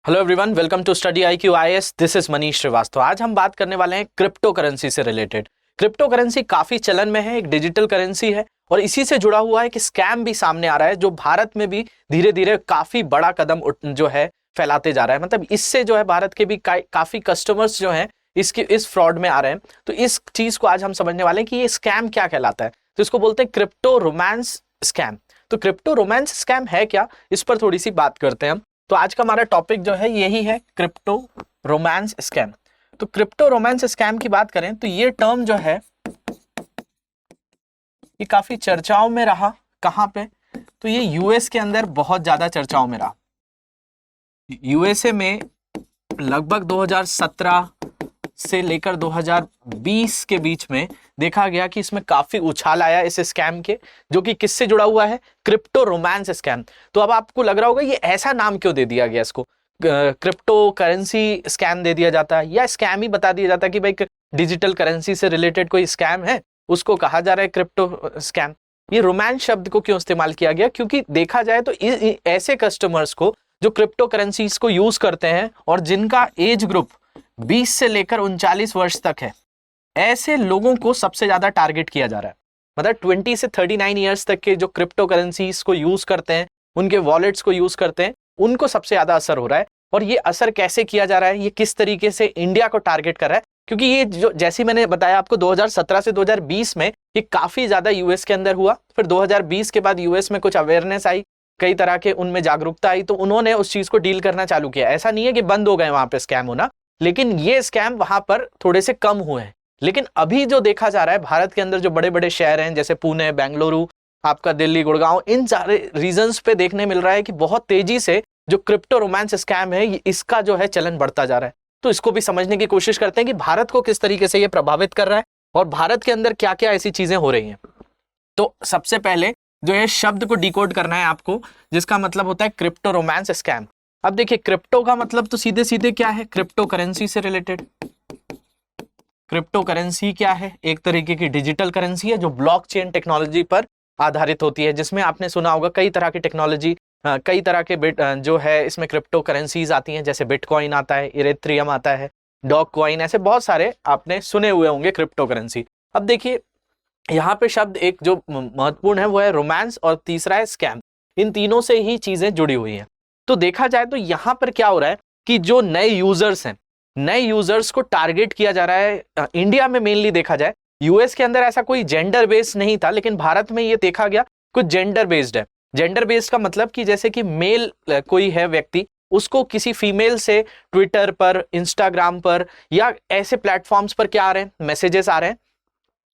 Hello everyone, welcome to study IQ IAS। This is Manish Shrivastava. आज हम बात करने वाले हैं क्रिप्टो करेंसी से रिलेटेड। क्रिप्टो करेंसी काफी चलन में है, एक डिजिटल करेंसी है और इसी से जुड़ा हुआ है कि स्कैम भी सामने आ रहा है, जो भारत में भी धीरे धीरे काफी बड़ा कदम जो है फैलाते जा रहा है। मतलब इससे जो है भारत के भी काफी कस्टमर्स जो हैं इस फ्रॉड में आ रहे हैं। तो इस चीज को आज हम समझने वाले हैं कि ये स्कैम क्या कहलाता है। तो इसको बोलते हैं क्रिप्टो रोमांस स्कैम। तो क्रिप्टो रोमांस स्कैम है क्या, इस पर थोड़ी सी बात करते हैं हम। तो आज का हमारा टॉपिक जो है यही है, क्रिप्टो रोमांस स्कैम। तो क्रिप्टो रोमांस स्कैम की बात करें तो ये टर्म जो है ये काफी चर्चाओं में रहा। कहां पे? तो ये यूएस के अंदर बहुत ज्यादा चर्चाओं में रहा। यूएसए में लगभग 2017 से लेकर 2020 के बीच में देखा गया कि इसमें काफी उछाल आया इस स्कैम के, जो कि किससे जुड़ा हुआ है? Crypto romance scam. तो अब आपको लग रहा होगा ये ऐसा नाम क्यों दे दिया गया, इसको क्रिप्टो करेंसी स्कैम दे दिया जाता है या स्कैम ही बता दिया जाता है कि भाई डिजिटल करेंसी से रिलेटेड कोई स्कैम है, उसको कहा जा रहा है क्रिप्टो स्कैम। ये रोमांस शब्द को क्यों इस्तेमाल किया गया? क्योंकि देखा जाए तो ऐसे कस्टमर्स को जो क्रिप्टो करेंसीज को यूज करते हैं और जिनका एज ग्रुप 20 से लेकर 39 वर्ष तक है, ऐसे लोगों को सबसे ज्यादा टारगेट किया जा रहा है। मतलब 20 से 39 इयर्स तक के जो क्रिप्टो करेंसीज को यूज करते हैं, उनके वॉलेट्स को यूज करते हैं, उनको सबसे ज्यादा असर हो रहा है। और ये असर कैसे किया जा रहा है, ये किस तरीके से इंडिया को टारगेट कर रहा है? क्योंकि ये जो जैसे मैंने बताया आपको 2017 से 2020 में ये काफी ज्यादा यूएस के अंदर हुआ। फिर 2020 के बाद यूएस में कुछ अवेयरनेस आई, कई तरह के उनमें जागरूकता आई, तो उन्होंने उस चीज को डील करना चालू किया। ऐसा नहीं है कि बंद हो गए वहां पे स्कैम होना, लेकिन ये स्कैम वहां पर थोड़े से कम हुए हैं। लेकिन अभी जो देखा जा रहा है भारत के अंदर, जो बड़े बड़े शहर हैं जैसे पुणे, बेंगलुरु, आपका दिल्ली, गुड़गांव, इन सारे रीजन्स पे देखने मिल रहा है कि बहुत तेजी से जो क्रिप्टो रोमांस स्कैम है इसका जो है चलन बढ़ता जा रहा है। तो इसको भी समझने की कोशिश करते हैं कि भारत को किस तरीके से ये प्रभावित कर रहा है और भारत के अंदर क्या क्या ऐसी चीजें हो रही हैं। तो सबसे पहले जो है शब्द को डिकोड करना है आपको, जिसका मतलब होता है क्रिप्टो रोमांस स्कैम। अब देखिए, क्रिप्टो का मतलब तो सीधे सीधे क्या है? क्रिप्टो करेंसी से रिलेटेड। क्रिप्टो करेंसी क्या है? एक तरीके की डिजिटल करेंसी है जो ब्लॉकचेन टेक्नोलॉजी पर आधारित होती है, जिसमें आपने सुना होगा कई तरह की टेक्नोलॉजी, कई तरह के जो है इसमें क्रिप्टो करेंसीज आती हैं। जैसे बिटकॉइन आता है, इरेथ्रियम आता है, डॉग कॉइन, ऐसे बहुत सारे आपने सुने हुए होंगे क्रिप्टो करेंसी। अब देखिए, यहाँ पे शब्द एक जो महत्वपूर्ण है वो है रोमांस और तीसरा है स्कैम। इन तीनों से ही चीजें जुड़ी हुई हैं। तो देखा जाए तो यहाँ पर क्या हो रहा है कि जो नए यूजर्स हैं, नए यूजर्स को टारगेट किया जा रहा है। इंडिया में मेनली देखा जाए, यूएस के अंदर ऐसा कोई जेंडर बेस्ड नहीं था, लेकिन भारत में ये देखा गया कुछ जेंडर बेस्ड है। जेंडर बेस्ड का मतलब कि जैसे कि मेल कोई है व्यक्ति, उसको किसी फीमेल से ट्विटर पर, इंस्टाग्राम पर या ऐसे प्लेटफॉर्म्स पर क्या आ रहे हैं? मैसेजेस आ रहे हैं।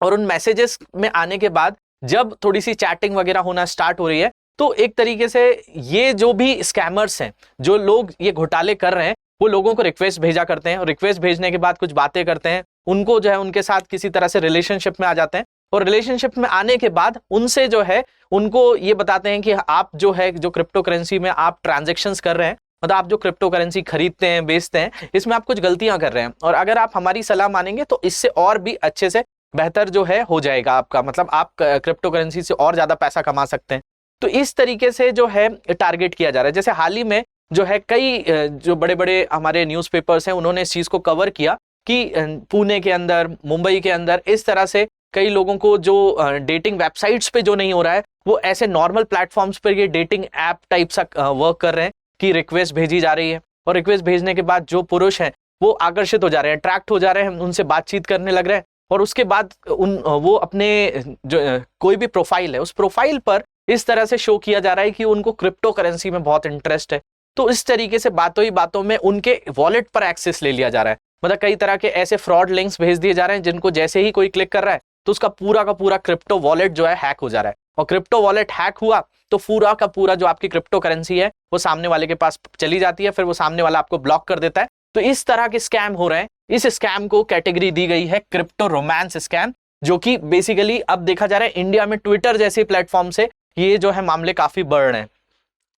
और उन मैसेजेस में आने के बाद जब थोड़ी सी चैटिंग वगैरह होना स्टार्ट हो रही है, तो एक तरीके से ये जो भी स्कैमर्स हैं, जो लोग ये घोटाले कर रहे हैं, वो लोगों को रिक्वेस्ट भेजा करते हैं और रिक्वेस्ट भेजने के बाद कुछ बातें करते हैं, उनको जो है उनके साथ किसी तरह से रिलेशनशिप में आ जाते हैं। और रिलेशनशिप में आने के बाद उनसे जो है उनको ये बताते हैं कि आप जो है जो क्रिप्टो करेंसी में आप ट्रांजेक्शन्स कर रहे हैं, मतलब आप जो क्रिप्टो करेंसी खरीदते हैं, बेचते हैं, इसमें आप कुछ गलतियां कर रहे हैं और अगर आप हमारी सलाह मानेंगे तो इससे और भी अच्छे से बेहतर जो है हो जाएगा आपका, मतलब आप क्रिप्टो करेंसी से और ज्यादा पैसा कमा सकते हैं। तो इस तरीके से जो है टारगेट किया जा रहा है। जैसे हाल ही में जो है कई जो बड़े बड़े हमारे न्यूज़पेपर्स हैं, उन्होंने इस चीज को कवर किया कि पुणे के अंदर, मुंबई के अंदर इस तरह से कई लोगों को जो डेटिंग वेबसाइट्स पे जो नहीं हो रहा है, वो ऐसे नॉर्मल प्लेटफॉर्म्स पर ये डेटिंग ऐप टाइप सा वर्क कर रहे हैं कि रिक्वेस्ट भेजी जा रही है और रिक्वेस्ट भेजने के बाद जो पुरुष हैं वो आकर्षित हो जा रहे हैं, अट्रैक्ट हो जा रहे हैं, उनसे बातचीत करने लग रहे हैं और उसके बाद वो अपने जो कोई भी प्रोफाइल है, उस प्रोफाइल पर इस तरह से शो किया जा रहा है कि उनको क्रिप्टो करेंसी में बहुत इंटरेस्ट है। तो इस तरीके से बातों ही बातों में उनके वॉलेट पर एक्सेस ले लिया जा रहा है। मतलब कई तरह के ऐसे फ्रॉड लिंक्स भेज दिए जा रहे हैं जिनको जैसे ही कोई क्लिक कर रहा है तो उसका पूरा का पूरा क्रिप्टो वॉलेट जो है हैक हो जा रहा है। और क्रिप्टो वॉलेट हैक हुआ तो पूरा का पूरा जो आपकी क्रिप्टो करेंसी है वो सामने वाले के पास चली जाती है, फिर वो सामने वाला आपको ब्लॉक कर देता है। तो इस तरह के स्कैम हो रहे हैं। इस स्कैम को कैटेगरी दी गई है क्रिप्टो रोमांस स्कैम, जो कि बेसिकली अब देखा जा रहा है इंडिया में ट्विटर जैसे प्लेटफॉर्म से ये जो है मामले काफी बढ़ रहे हैं।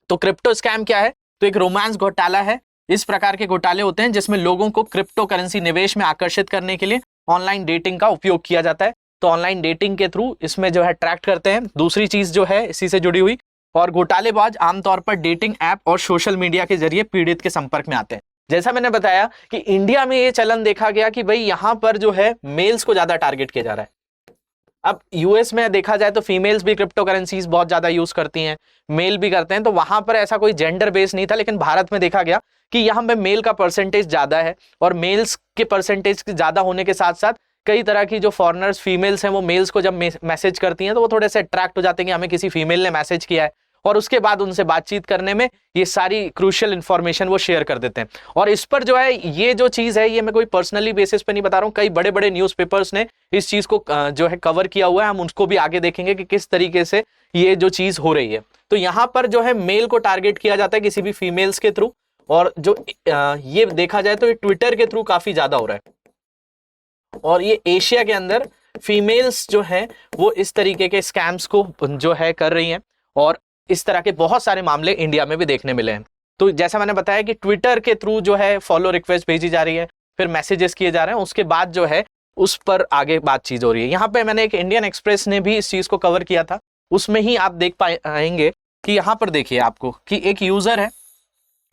तो क्रिप्टो स्कैम क्या है? तो एक रोमांस घोटाला है। इस प्रकार के घोटाले होते हैं जिसमें लोगों को क्रिप्टो करेंसी निवेश में आकर्षित करने के लिए ऑनलाइन डेटिंग का उपयोग किया जाता है। तो ऑनलाइन डेटिंग के थ्रू इसमें जो है अट्रैक्ट करते हैं। दूसरी चीज जो है इसी से जुड़ी हुई और घोटालेबाज आमतौर पर डेटिंग ऐप और सोशल मीडिया के जरिए पीड़ित के संपर्क में आते हैं। जैसा मैंने बताया कि इंडिया में ये चलन देखा गया कि भाई यहां पर जो है मेल्स को ज्यादा टारगेट किया जा रहा है। अब यूएस में देखा जाए तो फीमेल्स भी क्रिप्टो करेंसीज बहुत ज्यादा यूज करती हैं, मेल भी करते हैं, तो वहां पर ऐसा कोई जेंडर बेस नहीं था। लेकिन भारत में देखा गया कि यहाँ पे मेल का परसेंटेज ज्यादा है, और मेल्स के परसेंटेज ज्यादा होने के साथ साथ कई तरह की जो फॉरेनर्स फीमेल्स हैं वो मेल्स को जब मैसेज करती हैं तो वो थोड़े से अट्रैक्ट हो जाते हैं कि हमें किसी फीमेल ने मैसेज किया है, और उसके बाद उनसे बातचीत करने में ये सारी क्रूशियल इंफॉर्मेशन वो शेयर कर देते हैं। और इस पर जो है ये जो चीज है ये मैं कोई पर्सनली बेसिस पे नहीं बता रहा हूँ, कई बड़े बड़े न्यूज़पेपर्स ने इस चीज को जो है कवर किया हुआ है। हम उसको भी आगे देखेंगे कि किस तरीके से ये जो चीज हो रही है। तो यहाँ पर जो है मेल को टारगेट किया जाता है किसी भी फीमेल्स के थ्रू, और जो ये देखा जाए तो ये ट्विटर के थ्रू काफी ज्यादा हो रहा है। और ये एशिया के अंदर फीमेल्स जो है वो इस तरीके के स्कैम्स को जो है कर रही हैं, और इस तरह के बहुत सारे मामले इंडिया में भी देखने मिले हैं। तो जैसा मैंने बताया कि ट्विटर के थ्रू जो है फॉलो रिक्वेस्ट भेजी जा रही है, फिर मैसेजेस किए जा रहे हैं, उसके बाद जो है उस पर आगे बातचीत हो रही है। यहाँ पे मैंने एक इंडियन एक्सप्रेस ने भी इस चीज को कवर किया था, उसमें ही आप देख पाएंगे कि यहाँ पर देखिए आपको कि एक यूजर है,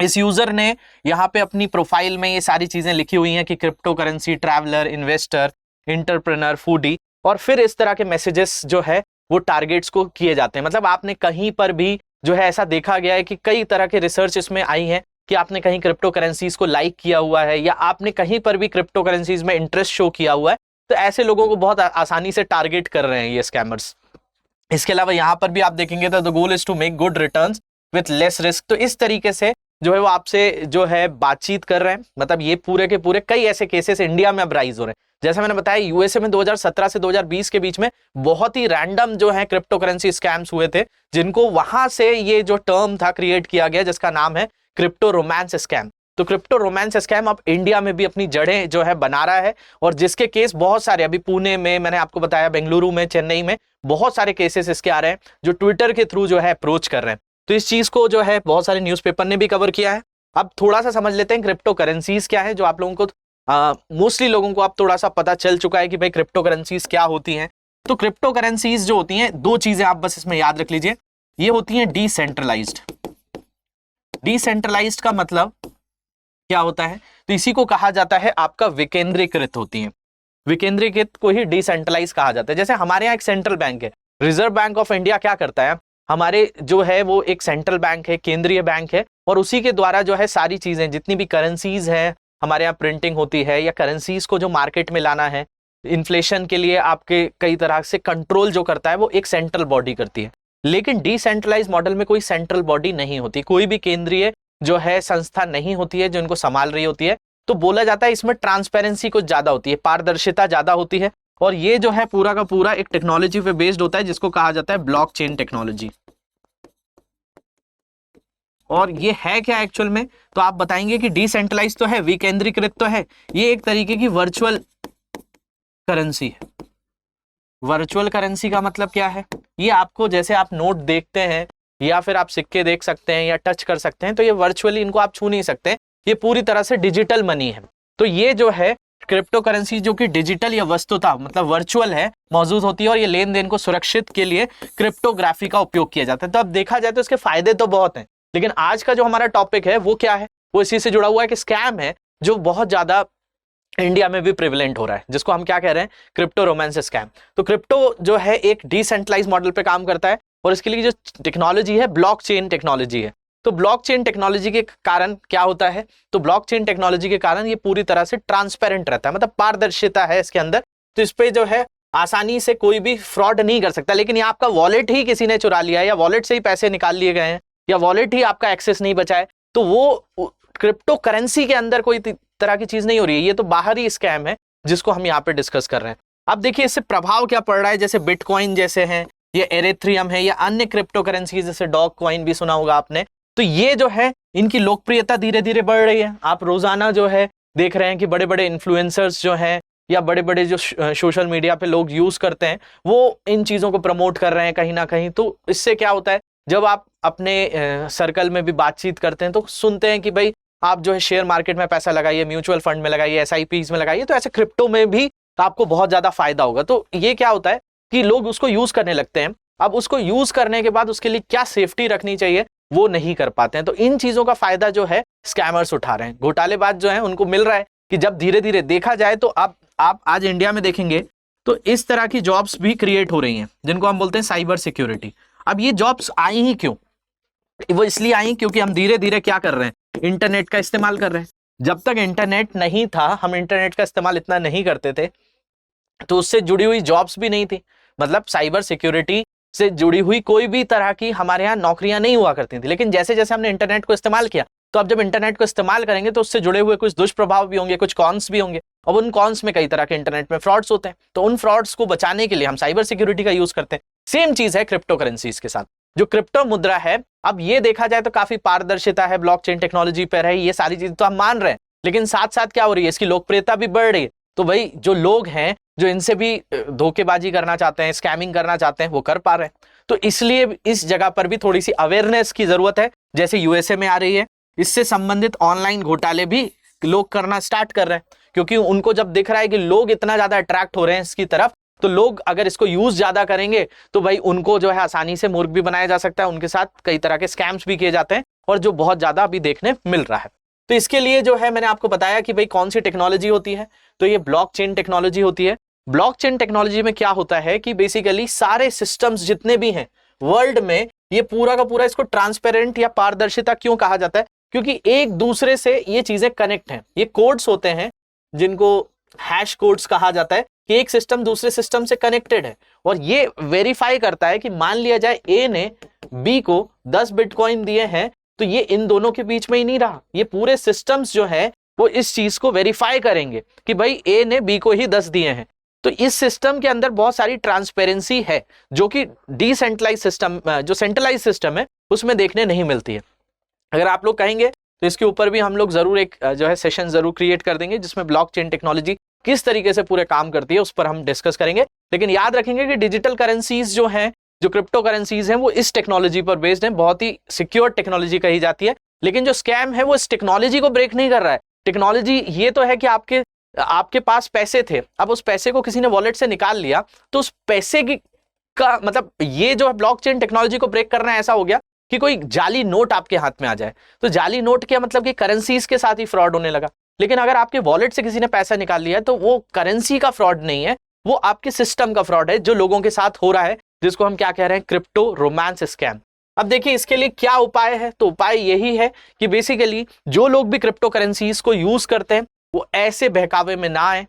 इस यूजर ने यहाँ पे अपनी प्रोफाइल में ये सारी चीजें लिखी हुई हैं कि crypto currency, traveller, investor, entrepreneur, foodie, और फिर इस तरह के मैसेजेस जो है वो टारगेट्स को किए जाते हैं। मतलब आपने कहीं पर भी जो है ऐसा देखा गया है कि कई तरह के रिसर्च इसमें आई है कि आपने कहीं क्रिप्टो करेंसीज को लाइक किया हुआ है, या आपने कहीं पर भी क्रिप्टो करेंसीज में इंटरेस्ट शो किया हुआ है, तो ऐसे लोगों को बहुत आसानी से टारगेट कर रहे हैं ये स्कैमर्स। इसके अलावा यहाँ पर भी आप देखेंगे तो the goal is to make good returns with less risk. तो इस तरीके से जो है वो आपसे जो है बातचीत कर रहे हैं। मतलब ये पूरे के पूरे कई ऐसे केसेस इंडिया में अब राइज हो रहे हैं। जैसा मैंने बताया यूएसए में 2017 से 2020 के बीच में बहुत ही रैंडम जो है क्रिप्टो करेंसी स्कैम्स हुए थे, जिनको वहां से ये जो टर्म था क्रिएट किया गया जिसका नाम है क्रिप्टो रोमांस स्कैम। तो क्रिप्टो रोमांस स्कैम अब इंडिया में भी अपनी जड़ें जो है बना रहा है, और जिसके केस बहुत सारे अभी पुणे में, मैंने आपको बताया बेंगलुरु में, चेन्नई में बहुत सारे केसेस इसके आ रहे हैं जो ट्विटर के थ्रू जो है अप्रोच कर रहे हैं। तो इस चीज को जो है बहुत सारे न्यूज़पेपर ने भी कवर किया है। अब थोड़ा सा समझ लेते हैं क्रिप्टो करेंसीज क्या है, जो आप लोगों को मोस्टली लोगों को अब थोड़ा सा पता चल चुका है कि भाई क्रिप्टो करेंसीज क्या होती हैं। तो क्रिप्टो करेंसीज जो होती हैं, दो चीजें आप बस इसमें याद रख लीजिए, ये होती हैं डिसेंट्रलाइज्ड। डिसेंट्रलाइज्ड का मतलब क्या होता है, तो इसी को कहा जाता है आपका विकेंद्रीकृत होती है। विकेंद्रीकृत को ही डिसेंट्रलाइज कहा जाता है। जैसे हमारे यहाँ एक सेंट्रल बैंक है, रिजर्व बैंक ऑफ इंडिया क्या करता है, हमारे जो है वो एक सेंट्रल बैंक है, केंद्रीय बैंक है, और उसी के द्वारा जो है सारी चीजें जितनी भी करेंसीज हैं हमारे यहाँ प्रिंटिंग होती है, या करेंसीज को जो मार्केट में लाना है, इन्फ्लेशन के लिए आपके कई तरह से कंट्रोल जो करता है वो एक सेंट्रल बॉडी करती है। लेकिन डिसेंट्रलाइज मॉडल में कोई सेंट्रल बॉडी नहीं होती, कोई भी केंद्रीय जो है संस्था नहीं होती है जो इनको संभाल रही होती है। तो बोला जाता है इसमें ट्रांसपेरेंसी कुछ ज्यादा होती है, पारदर्शिता ज्यादा होती है, और ये जो है पूरा का पूरा एक टेक्नोलॉजी पे बेस्ड होता है जिसको कहा जाता है ब्लॉकचेन टेक्नोलॉजी। और ये है क्या एक्चुअल में, तो आप बताएंगे कि डिसेंट्रलाइज तो है, विकेंद्रीकृत तो है, ये एक तरीके की वर्चुअल करेंसी है। वर्चुअल करेंसी का मतलब क्या है, ये आपको जैसे आप नोट देखते हैं या फिर आप सिक्के देख सकते हैं या टच कर सकते हैं, तो ये वर्चुअली इनको आप छू नहीं सकते, ये पूरी तरह से डिजिटल मनी है। तो ये जो है क्रिप्टो करेंसी जो कि डिजिटल या वस्तुतः मतलब वर्चुअल है मौजूद होती है, और ये लेन देन को सुरक्षित के लिए क्रिप्टोग्राफी का उपयोग किया जाता है। तो अब देखा जाए तो इसके फायदे तो बहुत हैं, लेकिन आज का जो हमारा टॉपिक है वो क्या है, वो इसी से जुड़ा हुआ है कि स्कैम है जो बहुत ज्यादा इंडिया में भी प्रिविलेंट हो रहा है, जिसको हम क्या कह रहे हैं, क्रिप्टो रोमांस स्कैम। तो क्रिप्टो जो है एक डिसेंट्रलाइज मॉडल पे काम करता है, और इसके लिए जो टेक्नोलॉजी है ब्लॉकचेन टेक्नोलॉजी है। तो ब्लॉकचेन टेक्नोलॉजी के कारण क्या होता है, तो ब्लॉकचेन टेक्नोलॉजी के कारण ये पूरी तरह से ट्रांसपेरेंट रहता है, मतलब पारदर्शिता है इसके अंदर। तो इस पे जो है आसानी से कोई भी फ्रॉड नहीं कर सकता। लेकिन ये आपका वॉलेट ही किसी ने चुरा लिया है, या वॉलेट से ही पैसे निकाल लिए गए हैं, या वॉलेट ही आपका एक्सेस नहीं बचा है, तो वो क्रिप्टो करेंसी के अंदर कोई तरह की चीज नहीं हो रही है, ये तो बाहरी स्कैम है जिसको हम यहाँ पे डिस्कस कर रहे हैं। अब देखिए इससे प्रभाव क्या पड़ रहा है, जैसे बिटकॉइन जैसे हैं, ये एरेथ्रियम है, या अन्य क्रिप्टो करेंसी जैसे डॉग कॉइन भी सुना होगा आपने। तो ये जो है इनकी लोकप्रियता धीरे धीरे बढ़ रही है। आप रोजाना जो है देख रहे हैं कि बड़े बड़े इन्फ्लुएंसर्स जो हैं या बड़े बड़े जो सोशल मीडिया पे लोग यूज करते हैं वो इन चीजों को प्रमोट कर रहे हैं कहीं ना कहीं। तो इससे क्या होता है, जब आप अपने सर्कल में भी बातचीत करते हैं तो सुनते हैं कि भाई आप जो है शेयर मार्केट में पैसा लगाइए, म्यूचुअल फंड में लगाइए, SIPs में लगाइए, तो ऐसे क्रिप्टो में भी आपको बहुत ज्यादा फायदा होगा। तो ये क्या होता है कि लोग उसको यूज करने लगते हैं, अब उसको यूज करने के बाद उसके लिए क्या सेफ्टी रखनी चाहिए वो नहीं कर पाते हैं। तो इन चीजों का फायदा जो है स्कैमर्स उठा रहे हैं, घोटालेबाज जो है उनको मिल रहा है कि जब धीरे धीरे देखा जाए तो आप आज इंडिया में देखेंगे तो इस तरह की जॉब्स भी क्रिएट हो रही हैं जिनको हम बोलते हैं साइबर सिक्योरिटी। अब ये जॉब्स आई ही क्यों? वो इसलिए आई क्योंकि हम धीरे धीरे क्या कर रहे हैं, इंटरनेट का इस्तेमाल कर रहे हैं। जब तक इंटरनेट नहीं था, हम इंटरनेट का इस्तेमाल इतना नहीं करते थे, तो उससे जुड़ी हुई जॉब्स भी नहीं थी। मतलब साइबर सिक्योरिटी से जुड़ी हुई कोई भी तरह की हमारे यहाँ नौकरियां नहीं हुआ करती थी। लेकिन जैसे जैसे हमने इंटरनेट को इस्तेमाल किया, तो अब जब इंटरनेट को इस्तेमाल करेंगे तो उससे जुड़े हुए कुछ दुष्प्रभाव भी होंगे, कुछ कॉन्स भी होंगे, और उन कॉन्स में कई तरह के इंटरनेट में फ्रॉड्स होते हैं। तो उन फ्रॉड्स को बचाने के लिए हम साइबर सिक्योरिटी का यूज करते हैं। सेम चीज है क्रिप्टो करेंसीज के साथ। जो क्रिप्टो मुद्रा है, अब ये देखा जाए तो काफी पारदर्शिता है, ब्लॉकचेन टेक्नोलॉजी पर है, ये सारी चीजें तो हम मान रहे हैं, लेकिन साथ साथ क्या हो रही है, इसकी लोकप्रियता भी बढ़ रही है। तो भाई जो लोग हैं जो इनसे भी धोखेबाजी करना चाहते हैं, स्कैमिंग करना चाहते हैं, वो कर पा रहे हैं। तो इसलिए इस जगह पर भी थोड़ी सी अवेयरनेस की जरूरत है, जैसे यूएसए में आ रही है। इससे संबंधित ऑनलाइन घोटाले भी लोग करना स्टार्ट कर रहे हैं, क्योंकि उनको जब दिख रहा है कि लोग इतना ज्यादा अट्रैक्ट हो रहे हैं इसकी तरफ, तो लोग अगर इसको यूज ज्यादा करेंगे तो भाई उनको जो है आसानी से मूर्ख भी बनाया जा सकता है, उनके साथ कई तरह के स्कैम्स भी किए जाते हैं, और जो बहुत ज्यादा अभी देखने मिल रहा है। तो इसके लिए जो है मैंने आपको बताया कि भाई कौन सी टेक्नोलॉजी होती है, तो ये ब्लॉकचेन टेक्नोलॉजी होती है। ब्लॉकचेन टेक्नोलॉजी में क्या होता है कि बेसिकली सारे सिस्टम्स जितने भी हैं वर्ल्ड में, ये पूरा का पूरा, इसको ट्रांसपेरेंट या पारदर्शिता क्यों कहा जाता है, क्योंकि एक दूसरे से ये चीजें कनेक्ट हैं। ये कोड्स होते हैं जिनको हैश कोड्स कहा जाता है, कि एक सिस्टम दूसरे सिस्टम से कनेक्टेड है, और ये वेरीफाई करता है कि मान लिया जाए ए ने बी को 10 बिटकॉइन दिए हैं, तो ये इन दोनों के बीच में ही नहीं रहा, ये पूरे सिस्टम्स जो है वो इस चीज को वेरीफाई करेंगे कि भाई ए ने बी को ही 10 दिए हैं। तो इस सिस्टम के अंदर बहुत सारी ट्रांसपेरेंसी है, जो कि डिसेंट्रलाइज सिस्टम, जो सेंट्रलाइज सिस्टम है उसमें देखने नहीं मिलती है। अगर आप लोग कहेंगे तो इसके ऊपर भी हम लोग जरूर एक जो है सेशन जरूर क्रिएट कर देंगे, जिसमें ब्लॉकचेन टेक्नोलॉजी किस तरीके से पूरे काम करती है उस पर हम डिस्कस करेंगे। लेकिन याद रखेंगे कि डिजिटल करेंसीज जो हैं, जो क्रिप्टो करेंसीज हैं, वो इस टेक्नोलॉजी पर बेस्ड हैं, बहुत ही सिक्योर टेक्नोलॉजी कही जाती है। लेकिन जो स्कैम है वो इस टेक्नोलॉजी को ब्रेक नहीं कर रहा है। टेक्नोलॉजी ये तो है कि आपके पास पैसे थे, अब उस पैसे को किसी ने वॉलेट से निकाल लिया, तो उस पैसे की का मतलब ये जो है ब्लॉकचेन टेक्नोलॉजी को ब्रेक करना ऐसा हो गया कि कोई जाली नोट आपके हाथ में आ जाए। तो जाली नोट क्या मतलब कि करेंसीज के साथ ही फ्रॉड होने लगा। लेकिन अगर आपके वॉलेट से किसी ने पैसा निकाल लिया, तो वो करेंसी का फ्रॉड नहीं है, वो आपके सिस्टम का फ्रॉड है जो लोगों के साथ हो रहा है, जिसको हम क्या कह रहे हैं, क्रिप्टो रोमांस स्कैम। अब देखिए इसके लिए क्या उपाय है, तो उपाय यही है कि बेसिकली जो लोग भी क्रिप्टो करेंसीज को यूज करते हैं वो ऐसे बहकावे में ना आए,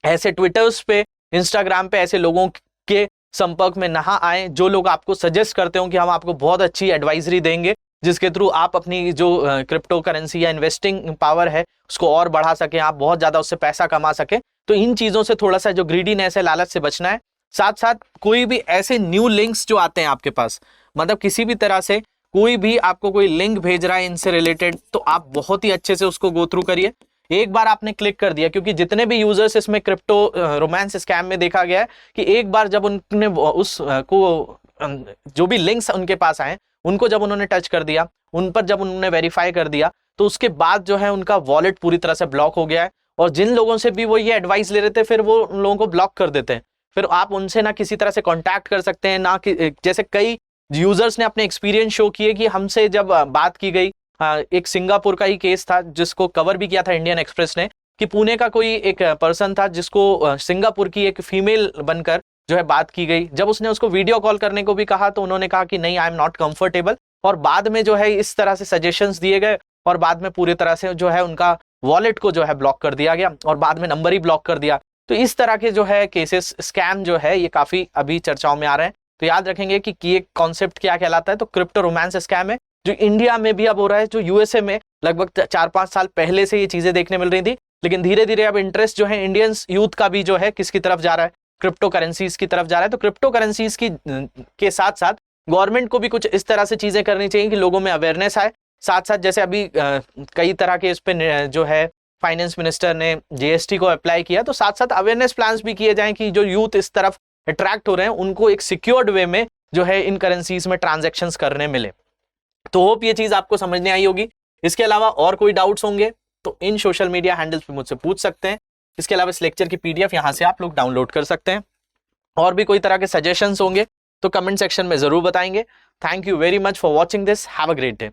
ऐसे ट्विटर्स पे, इंस्टाग्राम पे ऐसे लोगों के संपर्क में ना आए जो लोग आपको सजेस्ट करते हो कि हम आपको बहुत अच्छी एडवाइजरी देंगे जिसके थ्रू आप अपनी जो क्रिप्टो करेंसी या इन्वेस्टिंग पावर है उसको और बढ़ा सकें, आप बहुत ज्यादा उससे पैसा कमा सकें। तो इन चीजों से थोड़ा सा जो ग्रीडीनेस है, लालच से बचना है। साथ साथ कोई भी ऐसे न्यू लिंक्स जो आते हैं आपके पास, मतलब किसी भी तरह से कोई भी आपको कोई लिंक भेज रहा है इनसे रिलेटेड, तो आप बहुत ही अच्छे से उसको गो थ्रू करिए। एक बार आपने क्लिक कर दिया, क्योंकि जितने भी यूजर्स इसमें क्रिप्टो रोमांस स्कैम में देखा गया है कि एक बार जब उन्होंने उस को जो भी लिंक्स उनके पास आए उनको जब उन्होंने टच कर दिया, उन पर जब उन्होंने वेरीफाई कर दिया, तो उसके बाद जो है उनका वॉलेट पूरी तरह से ब्लॉक हो गया है। और जिन लोगों से भी वो ये एडवाइस ले रहे थे, फिर वो उन लोगों को ब्लॉक कर देते हैं। फिर आप उनसे ना किसी तरह से कांटेक्ट कर सकते हैं, ना कि जैसे कई यूजर्स ने अपने एक्सपीरियंस शो किए कि हमसे जब बात की गई, एक सिंगापुर का ही केस था जिसको कवर भी किया था इंडियन एक्सप्रेस ने, कि पुणे का कोई एक पर्सन था जिसको सिंगापुर की एक फीमेल बनकर जो है बात की गई। जब उसने उसको वीडियो कॉल करने को भी कहा तो उन्होंने कहा कि नहीं, आई एम नॉट कंफर्टेबल, और बाद में जो है इस तरह से सजेशंस दिए गए और बाद में पूरी तरह से जो है उनका वॉलेट को जो है ब्लॉक कर दिया गया और बाद में नंबर ही ब्लॉक कर दिया। तो इस तरह के जो है केसेस, स्कैम जो है ये काफी अभी चर्चाओं में आ रहे हैं। तो याद रखेंगे कि ये कॉन्सेप्ट क्या कहलाता है, तो क्रिप्टो रोमांस स्कैम है, जो इंडिया में भी अब हो रहा है, जो यूएसए में लगभग 4-5 साल पहले से ये चीजें देखने मिल रही थी। लेकिन धीरे धीरे अब इंटरेस्ट जो है इंडियंस यूथ का भी जो है किसकी तरफ जा रहा है, क्रिप्टो करेंसीज की तरफ जा रहा है। तो क्रिप्टो करेंसीज की के साथ साथ गवर्नमेंट को भी कुछ इस तरह से चीजें करनी चाहिए कि लोगों में अवेयरनेस आए। साथ साथ जैसे अभी कई तरह के इस पे जो है फाइनेंस मिनिस्टर ने जीएसटी को अप्लाई किया, तो साथ साथ अवेयरनेस प्लान्स भी किए जाएं कि जो यूथ इस तरफ अट्रैक्ट हो रहे हैं उनको एक सिक्योर्ड वे में जो है इन करेंसीज में ट्रांजैक्शंस करने मिले। तो होप ये चीज आपको समझने आई होगी। इसके अलावा और कोई डाउट्स होंगे तो इन सोशल मीडिया हैंडल्स पे मुझसे पूछ सकते हैं। इसके अलावा इस लेक्चर की पीडीएफ यहाँ से आप लोग डाउनलोड कर सकते हैं। और भी कोई तरह के सजेशंस होंगे तो कमेंट सेक्शन में जरूर बताएंगे। Thank you very much for watching this, have a great day.